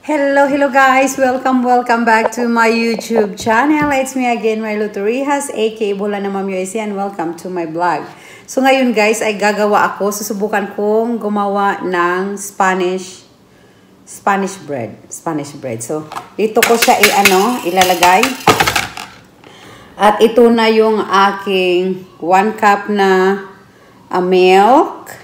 Hello guys! Welcome back to my YouTube channel. It's me again, Marlo Torrijas, aka Bola na Ma'am USA, and welcome to my vlog. So ngayon guys, ay gagawa ako, susubukan kong gumawa ng Spanish bread. So dito ko siya ilalagay. At ito na yung aking 1 cup na milk,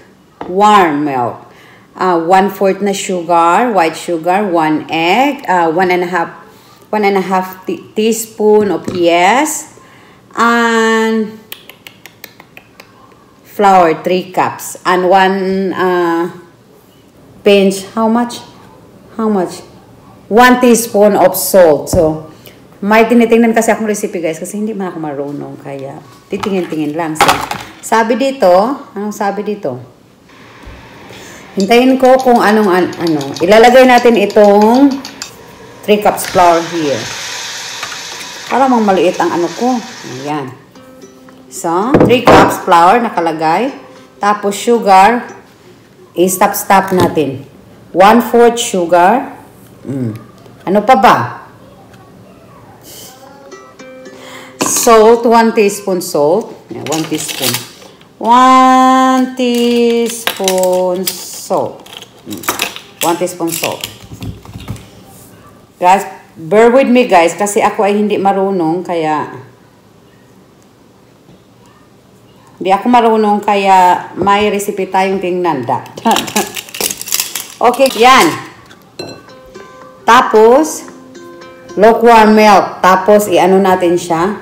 warm milk. 1/4 na sugar, white sugar, 1 egg, 1.5 teaspoon of yes, and flour 3 cups, and 1 pinch, how much? 1 teaspoon of salt. So, may tinitingnan kasi akong recipe guys, kasi hindi man ako marunong, kaya titingin-tingin lang. So, sabi dito, anong sabi dito? Hintayin ko kung anong ilalagay natin itong 3 cups flour here. Para mang maliit ang ko. Ayan. So, 3 cups flour nakalagay. Tapos sugar, i-stop natin. 1/4 sugar. Ano pa ba? Salt, 1 teaspoon salt. 1 teaspoon. 1 teaspoon salt. 1 teaspoon salt. Guys, bear with me guys kasi ako ay hindi marunong kaya may recipe tayong tingnan. Okay, yan. Tapos lukewarm milk. Tapos i-ano natin siya.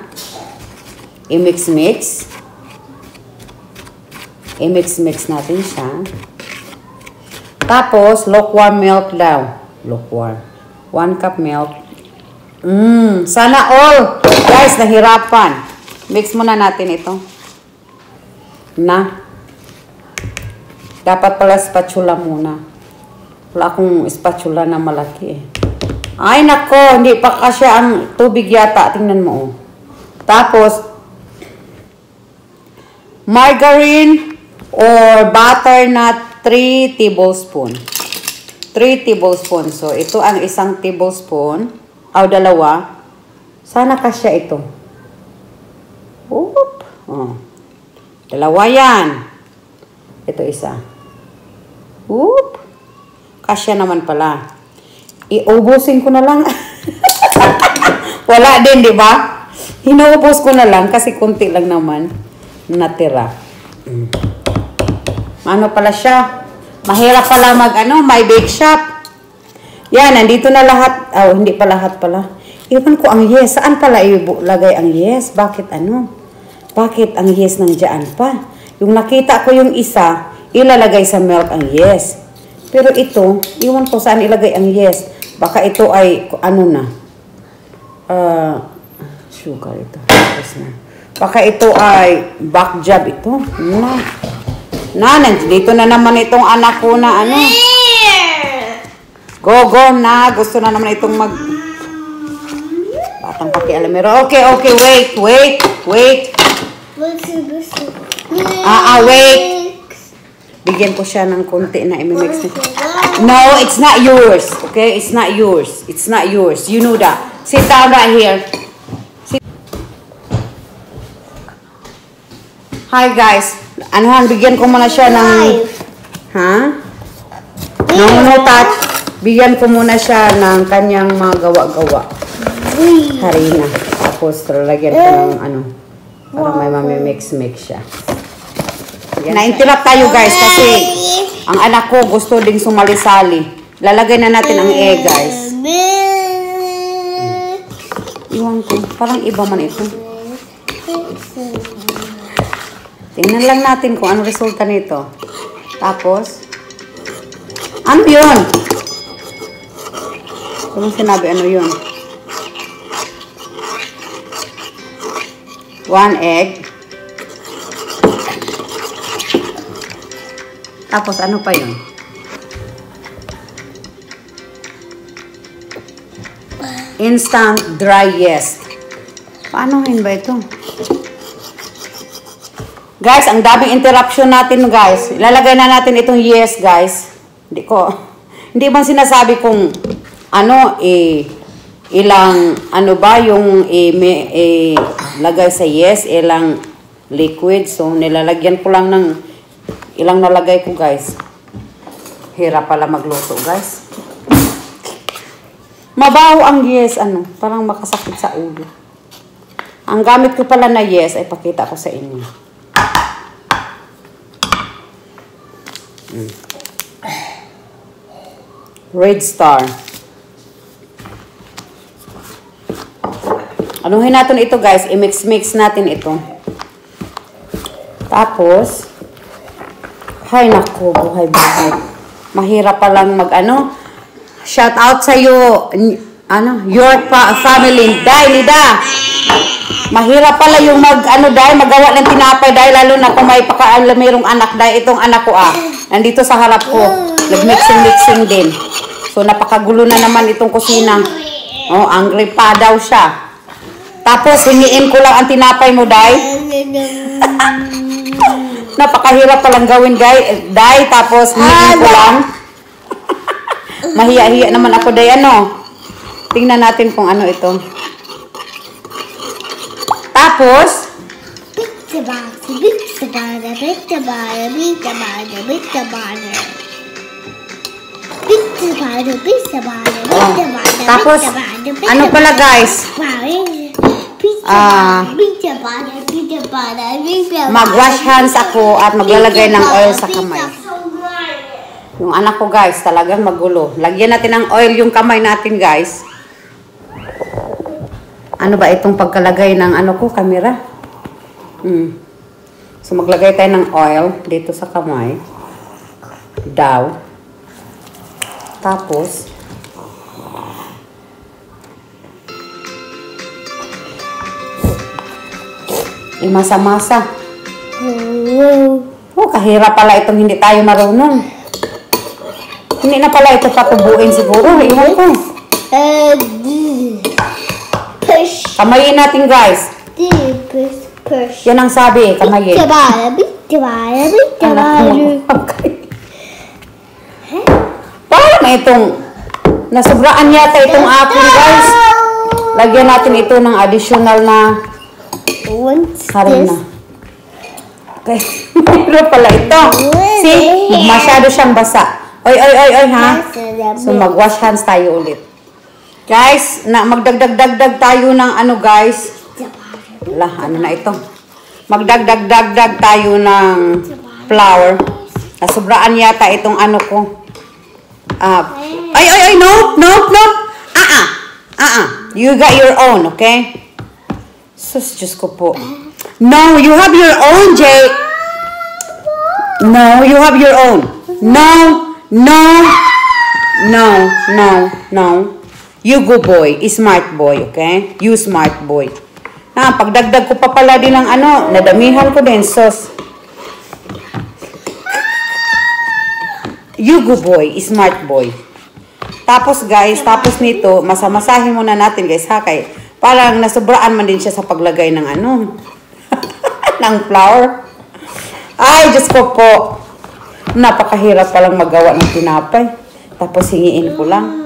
I-mix natin siya. Tapos, lukewarm milk daw. Lukewarm. 1 cup milk. Sana all. Guys, nahirapan. Mix muna natin ito. Dapat pala spatula muna. Wala akong spatula na malaki eh. Ay, nako. Hindi pa kasi ang tubig yata. Tingnan mo. Tapos, margarine or butter na 3 tablespoon. 3 tablespoon. So, ito ang 1 tablespoon. O, 2. Sana kasya ito. Oop. 2 yan. Ito 1. Oop. Kasya naman pala. Iubusin ko na lang. Wala din, di ba? Hinuubos ko na lang kasi kunti lang naman natira. Ano pala siya? Mahirap pala may bake shop. Yan, nandito na lahat. Hindi pa lahat pala. Iwan ko ang yes. Saan pala ilagay ang yes? Bakit Bakit ang yes nandiyan pa? Yung nakita ko yung isa, ilalagay sa milk ang yes. Pero ito, iwan ko saan ilagay ang yes. Baka ito ay, sugar ito. Baka ito ay back job ito. Dito na naman itong anak ko na Go na. Gusto na naman itong batang pakialamero. Okay, wait. Wait. Bigyan ko siya ng konti na i-mix na. No, it's not yours. Okay? It's not yours. You know that. Sit down right here. Hi guys. Bigyan ko muna siya ng touch. Bigyan ko muna siya ng kanyang mga gawa-gawa. Harina. Tapos lagyan ko ng para may mamimix siya. Na-interrupt tayo guys kasi ang anak ko gusto ding sumali-sali. Lalagay na natin ang egg guys. Iwan ko. Parang iba man ito. Tingnan lang natin kung ano resulta nito. Tapos, ano yun? Kung sinabi, ano yun? 1 egg. Tapos, ano pa yun? Instant dry yeast. Paano yun ba ito? Guys, ang daming interruption natin, guys. Ilalagay na natin itong yes, guys. Hindi man sinasabi kung ano, ilang, ano ba, yung lagay sa yes, ilang liquid. So, nilalagyan ko lang ng, ilang nalagay ko, guys. Hirap pala magluto, guys. Mabaho ang yes, ano, parang makasakit sa ulo. Ang gamit ko pala na yes, ay pakita ko sa inyo. Red Star. Anuhin natin ito, guys. I-mix-mix natin ito. Tapos, hay nako, buhay-buhay. Mahirap palang mag-ano. Shout out sa iyo, your family. Dahil, Nida. Mahirap pala yung magawa ng tinapay dahil lalo na kung mayroong anak dahil itong anak ko nandito sa harap ko. Nag-mixing din. So, napakagulo na naman itong kusina. Oh, angry pa daw siya. Tapos, hingiin ko lang ang tinapay mo, Day. Napakahirap palang gawin, Day. Tapos, hingiin ko lang. Mahiya-hiya naman ako, Day. Tingnan natin kung ano ito. Tapos, tapos, ano pala, guys? Mag-wash hands ako at maglalagay ng oil sa kamay. Yung anak ko, guys, talagang magulo. Lagyan natin ng oil yung kamay natin, guys. Ano ba itong pagkalagay ng camera? So, maglagay tayo ng oil dito sa kamay. Daw. Tapos, imasa-masa. Oh, kahirap pala itong hindi tayo marunong. Hindi na pala ito patubuin siguro. Iwan ko. Kamayin natin, guys. Yan ang sabi, kamayin. Parang itong nasubraan yata itong akin, guys. Lagyan natin ito ng additional na harina. Okay. Pero pala ito. See? Masyado siyang basa. Oy, ha? So, mag-wash hands tayo ulit. Guys, magdagdag tayo ng guys. Ano na ito? Magdagdag tayo ng flour. Nasubraan yata itong ko. Nope. You got your own, okay? Sus, Diyos ko po. No, you have your own, Jake. No, you have your own. No. You go boy, smart boy, okay? You smart boy. Pagdagdag ko pa pala din ng nadamihan ko din, sus. You go boy, smart boy. Tapos guys, tapos nito, masamasahin muna natin guys, ha? Parang nasubraan man din siya sa paglagay ng ng flour. Ay, Diyos ko po. Napakahirap palang magawa ng tinapay. Tapos hingiin ko lang.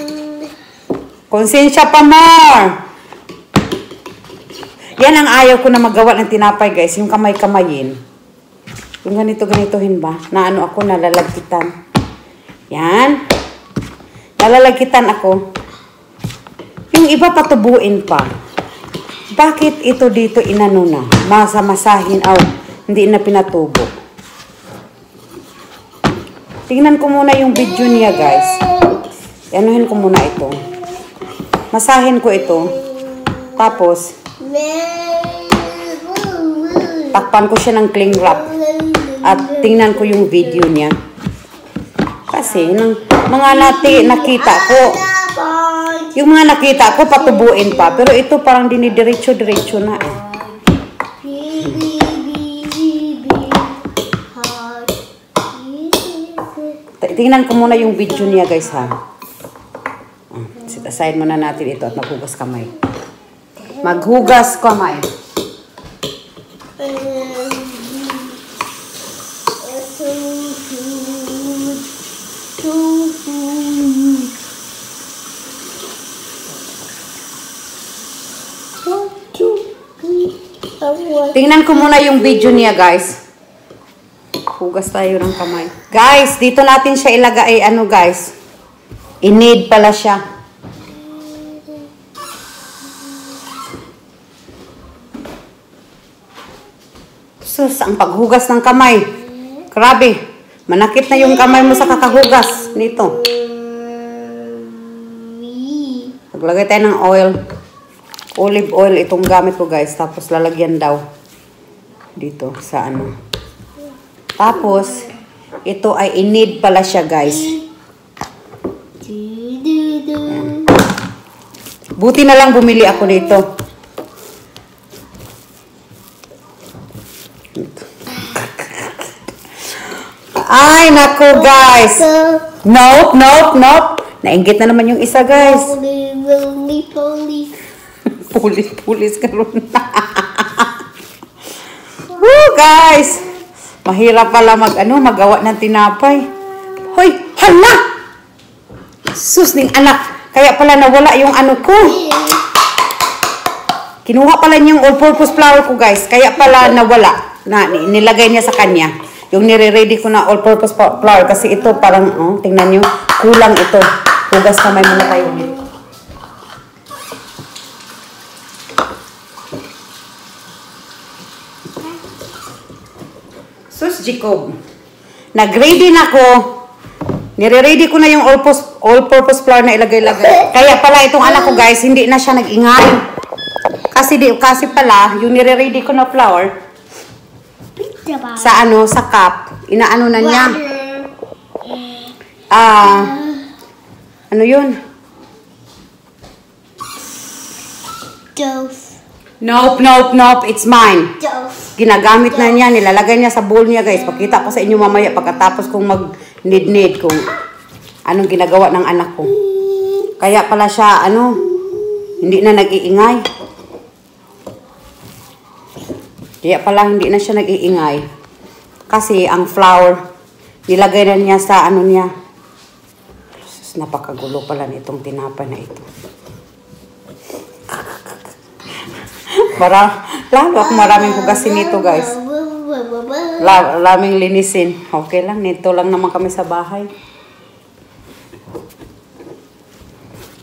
Konsensya pa more. Yan ang ayaw ko na magawa ng tinapay, guys. Yung kamay-kamayin. Yung ganito-ganitohin ba? Na ako, nalalagkitan. Yan. Nalalagkitan ako. Yung iba patubuin pa. Bakit ito dito inano na? Masamasahin. Hindi na pinatubo. Tingnan ko muna yung video niya, guys. Anuhin ko muna ito. Masahin ko ito. Tapos, takpan ko siya ng cling wrap. At tingnan ko yung video niya. Kasi, mga nakita ko, yung mga nakita ko, patubuin pa. Pero ito parang dinidiretso-diretso na eh. Tingnan ko muna yung video niya, guys, ha. Sit aside muna natin ito at maghugas kamay. Maghugas kamay. Tingnan ko muna yung video niya, guys. Hugas tayo ng kamay. Guys, dito natin siya ilagay. Ano, guys? I-knead pala siya. Sus, ang paghugas ng kamay. Grabe. Manakit na yung kamay mo sa kakahugas nito. Maglagay tayo ng oil. Olive oil itong gamit ko, guys. Tapos lalagyan daw dito sa ano. Tapos ito ay i-knead pala siya, guys. Ayan. Buti na lang bumili ako nito. Ay, naku, guys. Nope, nope, nope. Nainggit na naman yung isa, guys. Pulis ka rin. Woo, guys. Mahirap pala magawa ng tinapay. Hoy, hala! Sus ning anak. Kaya pala nawala yung ano ko. Kinuha pala niyang all-purpose flour ko, guys. Kaya pala nawala. Nilagay niya sa kanya. Yung nire-ready ko na all-purpose flour. Kasi ito parang, tingnan niyo, kulang ito. Hugas kamay muna tayo. Sus, Jacob. Nag-ready na ko. Nire-ready ko na yung all-purpose flour na ilagay-lagay. Kaya pala itong anak ko, guys, hindi na siya nag-ingay. Kasi pala, yung nire-ready ko na flour, sa cup, inaano na niya. Ano yun? Nope. It's mine. Ginagamit na niya. Nilalagay niya sa bowl niya, guys. Pakita ko sa inyo mamaya pagkatapos kong mag-knead kung anong ginagawa ng anak ko. Kaya pala siya, hindi na nag-iingay. Kaya pala hindi na siya nag-iingay. Kasi ang flour, nilagay na niya sa niya. Napakagulo pala nitong tinapay na ito. Lalo ako maraming hugasin nito, guys. Maraming linisin. Okay lang, nito lang naman kami sa bahay.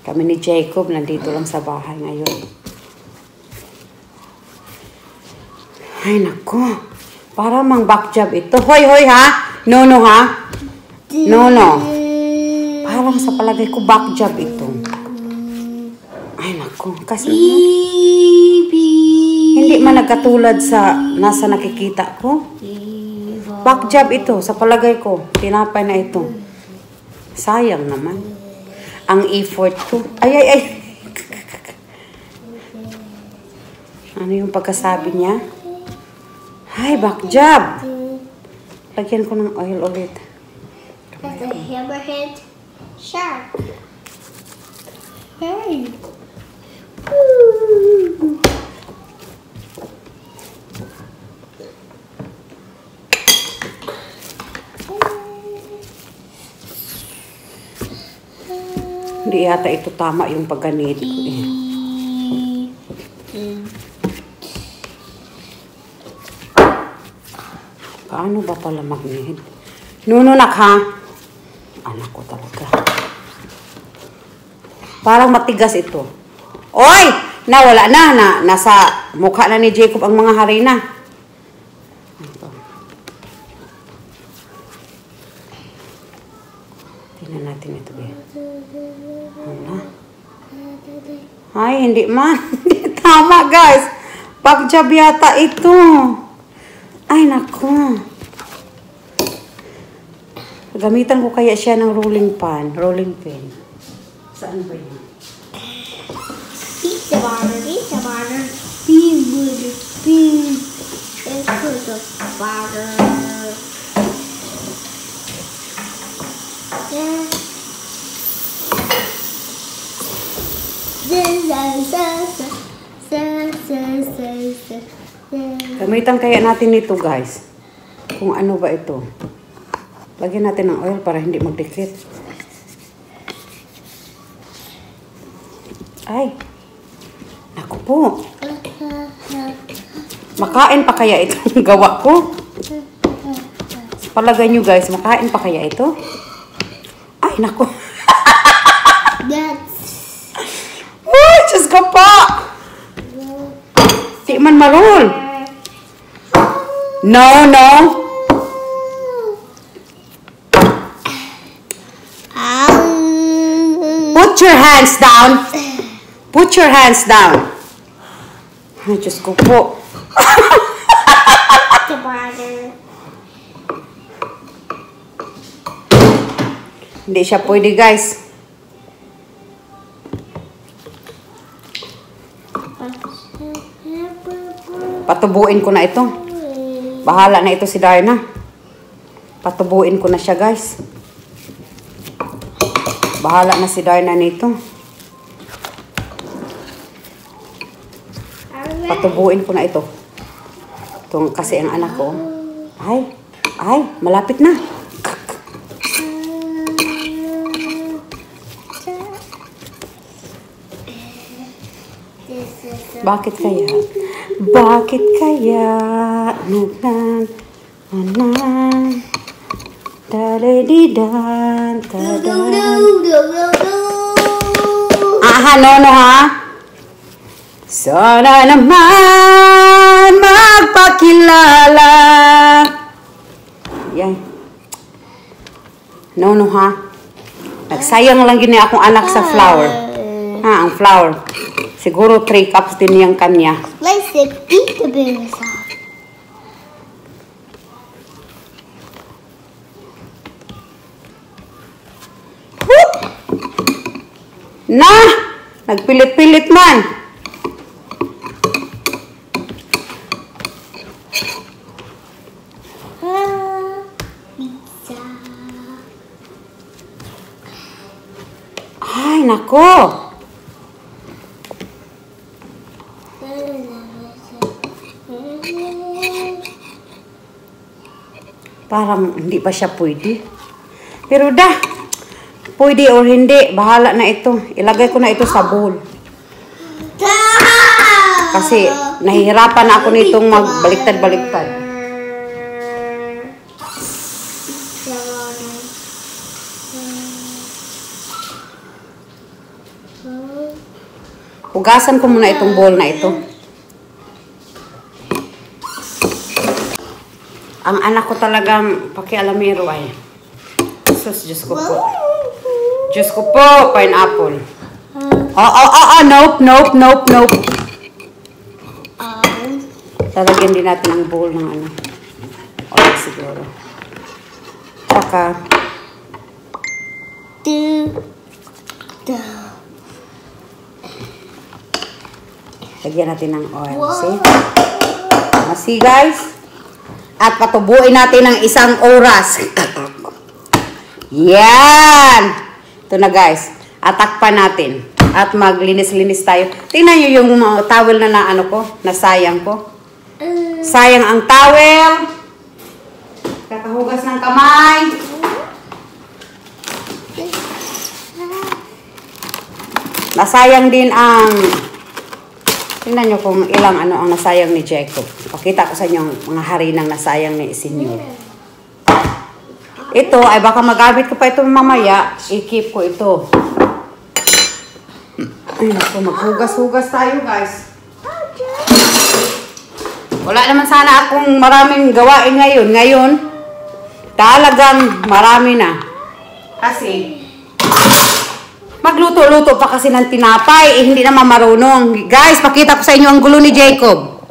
Kami ni Jacob, nandito lang sa bahay ngayon. Ay, naku. Para mang back job ito. Hoy, ha? No, ha? No. Parang sa palagay ko back job ito. Ay, naku. Kasi hindi man nagkatulad sa nasa nakikita ko. Back job ito sa palagay ko. Tinapay na ito. Sayang naman. Ang effort ko. Ay. Ano yung pagkasabi niya? Ay, back job. Lagyan ko ng oil ulit. That's a hammerhead shark. Hey. Hindi yata ito tama yung pagganit ko eh. Paano ba pala mag-knead? Nununak, ha? Anak ko talaga. Parang matigas ito. Oy! Nawala na. Nasa mukha na ni Jacob ang mga harina. Tingnan natin ito, be. Hala. Ay, hindi man. Hindi tama, guys. Back job yata ito. Ay, naku. Gamitan ko kaya siya ng rolling pin. Saan ba yun? Pizza butter. Let's put the butter. Gamitan kaya natin ito, guys. Kung ano ba ito. Lagyan natin ng oil para hindi magdikit. Ay. Ako po. Makain pa kaya itong gawa ko? Palagay nyo guys, makain pa kaya ito? Ay, nako. Uy, Diyos ka pa! Di man marul. No, no. Put your hands down. Put your hands down. Ay, Diyos ko po. Hindi siya pwede, guys. Patubuin ko na ito. Bahala na ito si Darna. Patubuin ko na siya, guys. Bahala na si Darna nito. Patubuin ko na ito. Ito kasi ang anak ko. Ay, malapit na. Bakit kaya? Bakit kaya? Nunan, nanan, daledidan, tadan. Aha, no, ha? Sana naman magpakilala. Yan. No, ha? Nagsayang lang gini akong anak sa flour. Ha, ang flour. Siguro 3 cups din yung kanya. Let's beat the berries off. Whoop! Na! Nagpilit-pilit man. Pizza. Ay, nako. Parang hindi pa siya pwede. Pero pwede or hindi, bahala na ito. Ilagay ko na ito sa bowl. Kasi nahihirapan na ako nitong magbaliktad-baliktad. Hugasan ko muna itong bowl na ito. Ang anak ko talagang pakialamero ay. Sus, Diyos ko po. Diyos ko po, pineapple. Nope. Talagyan din natin ang bowl ng ano. Okay, siguro. Tsaka. Lagyan natin ng oil. See? See, guys? At patubuin natin ng 1 oras. Yan! Ito na, guys. Atakpan natin. At maglinis-linis tayo. Tingnan nyo yung towel na ano ko, nasayang ko. Sayang ang towel. Kakahugas ng kamay. Nasayang din ang... Tingnan nyo kung ilang ano ang nasayang ni Jacob. Pakita ko sa inyo ang mga harinang nasayang ni Senyor. Ito ay baka magamit ko pa ito mamaya. I-keep ko ito. Ay naku, maghugas-hugas tayo, guys. Wala naman sana akong maraming gawain ngayon. Ngayon, talagang marami na. Kasi... magluto-luto pa kasi ng tinapay, hindi naman marunong. Guys, pakita ko sa inyo ang gulo ni Jacob.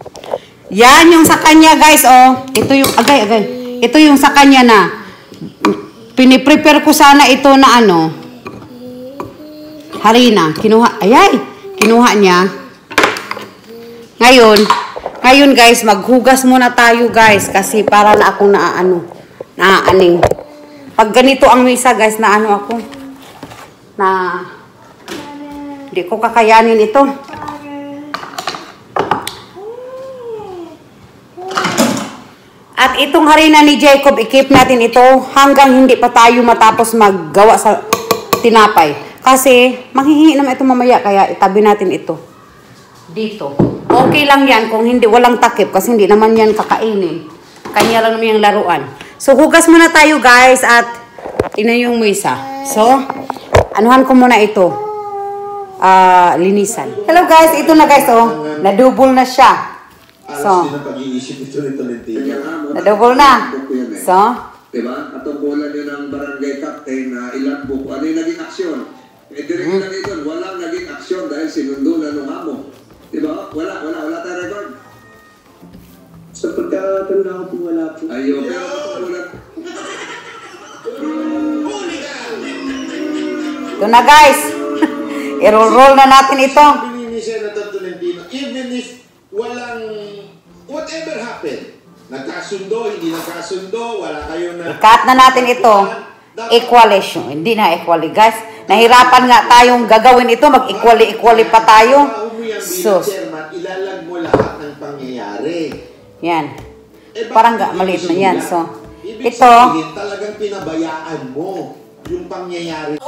Yan yung sa kanya, guys, oh. Ito yung, agay. Ito yung sa kanya na, piniprepare ko sana ito na ano, harina. Kinuha niya. Ngayon, guys, maghugas muna tayo, guys, kasi para na akong naaaning. Pag ganito ang misa, guys, naano ako. Na hindi ko kakayanin ito. At itong harina ni Jacob, i-keep natin ito hanggang hindi pa tayo matapos maggawa sa tinapay. Kasi manghihingi naman ito mamaya, kaya itabi natin ito. dito. Okay lang yan kung hindi, walang takip kasi hindi naman yan kakainin. Kanya lang naman yung laruan. So, hugas muna tayo guys at tingnan yung isa. So, anuhan ko muna ito. Linisan. Hello guys, ito na guys oh. Na-double na siya. So, na-double na. So, diba? At ang bola nyo ng barangay captain na ilang buko. Ano yung naging aksyon? Direct lang ito. Walang naging aksyon dahil sinundo na nung amo. Diba? Wala tayo record. Sa pagkatanda ko po, wala po. Ayun, pero wala. ito na guys. I-roll na natin ito. Bininisin na Tolentino, even if walang, whatever happened, nagkasundo, hindi nagkasundo, wala kayo na... I-cut na natin ito. Equalation. Hindi na equally guys. Nahirapan nga tayong gagawin ito. Mag-equally pa tayo. So, ilalag mo lahat ng pangyayari. yan. Parang maliit na yan. So, ibig ito. sabihin, talagang pinabayaan mo yung pangyayari.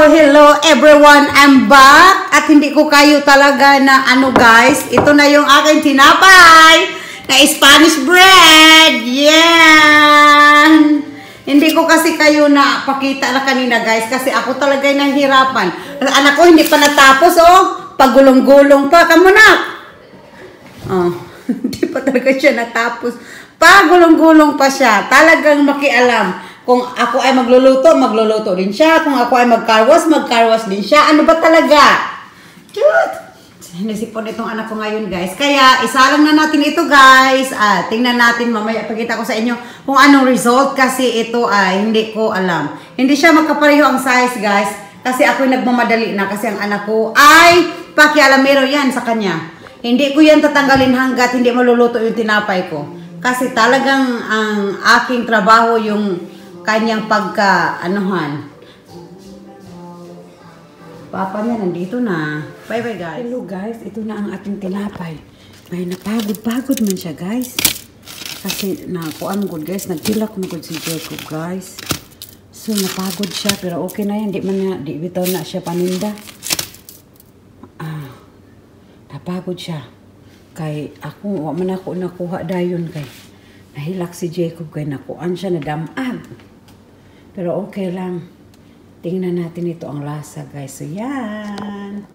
Hello everyone, I'm back at hindi ko kayo talaga na ano guys, ito na yung aking tinapay na Spanish bread. Yan. Hindi ko kasi kayo na pakita na kanina guys kasi ako talaga yung nahihirapan. Anak ko hindi pa natapos oh, pagulong-gulong pa. Kamunak. Oh, hindi pa talaga siya natapos. Pagulong-gulong pa siya. Talagang makialam. Kung ako ay magluluto din siya. Kung ako ay magkarwas din siya. Ano ba talaga? Cute! Sinisipon itong anak ko ngayon, guys. Kaya, isalang na natin ito, guys. Tingnan natin, mamaya pagkita ko sa inyo kung anong result. Kasi ito ay hindi ko alam. Hindi siya magkapareho ang size, guys. Kasi ako'y nagmamadali na. Kasi ang anak ko ay pakialamero yan sa kanya. Hindi ko yan tatanggalin hanggat hindi maluluto yung tinapay ko. Kasi talagang ang aking trabaho yung kanyang pagka-anuhan. Papa niya nandito na. Bye-bye, guys. Hello, guys. Ito na ang ating tinapay. May napagod-pagod man siya, guys. Kasi nakuan good, guys. Nagtilak na good si Jacob, guys. So, napagod siya. Pero okay na yan. Di bitaw na siya paninda. Napagod siya. Kay ako, wala man ako nakuha dayon kay. Nahilak si Jacob kay nakuan siya na damag. Pero okay lang. Tingnan natin ito ang lasa, guys. So, yan.